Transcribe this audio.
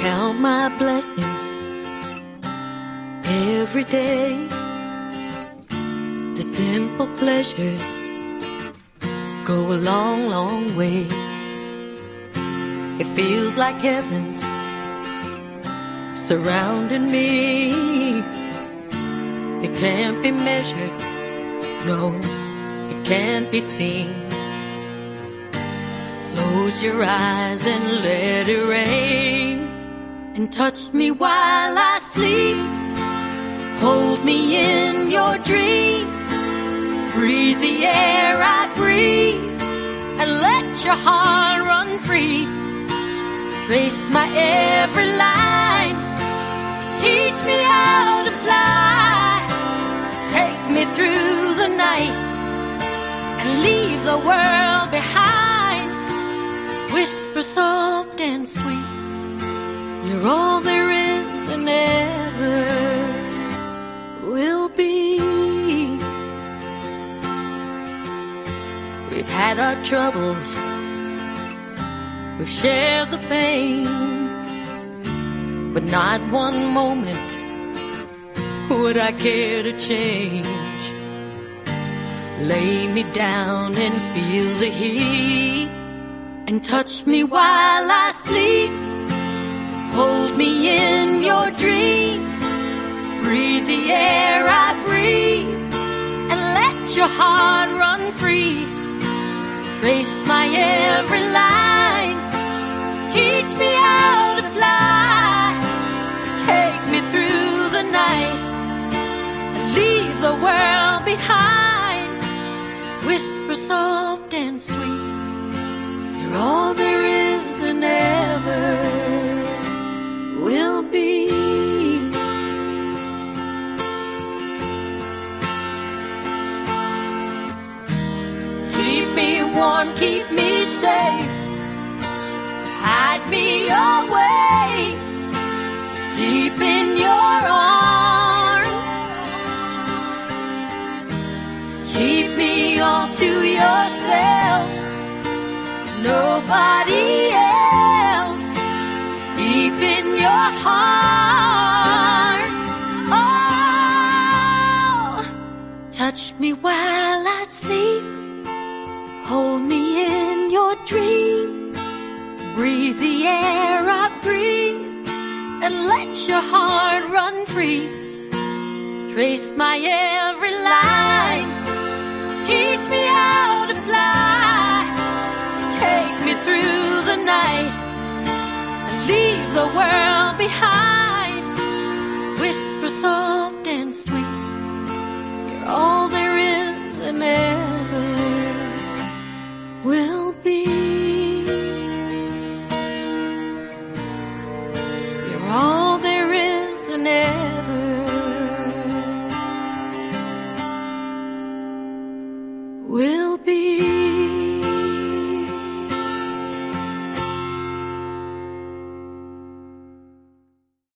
count my blessings every day. The simple pleasures go a long, long way. It feels like heaven's surrounding me. It can't be measured, no, it can't be seen. Close your eyes and let it rain, and touch me while I sleep. Hold me in your dreams. Breathe the air I breathe, and let your heart run free. Trace my every line. Teach me how to fly. Take me through the night and leave the world behind. Whisper soft and sweet, you're all there is and ever will be. We've had our troubles, we've shared the pain, but not one moment would I care to change. Lay me down and feel the heat, and touch me while I sleep. Hold me in your dreams. Breathe the air I breathe, and let your heart run free. Trace my every line. Teach me how to fly. Take me through the night and leave the world behind. Whisper soft and sweet, you're all there is and ever will be. Keep me warm, keep me safe. Hide me away deep in your arms. Keep me all to yourself, nobody else. Deep in your heart. Oh, touch me while I sleep. Hold me in your dream. Breathe the air I breathe, and let your heart run free. Trace my every line. Teach me how to fly. Take me through the night and leave the world behind. Whisper soft and sweet, you're all there is and ever will be. You're all there is and ever will be.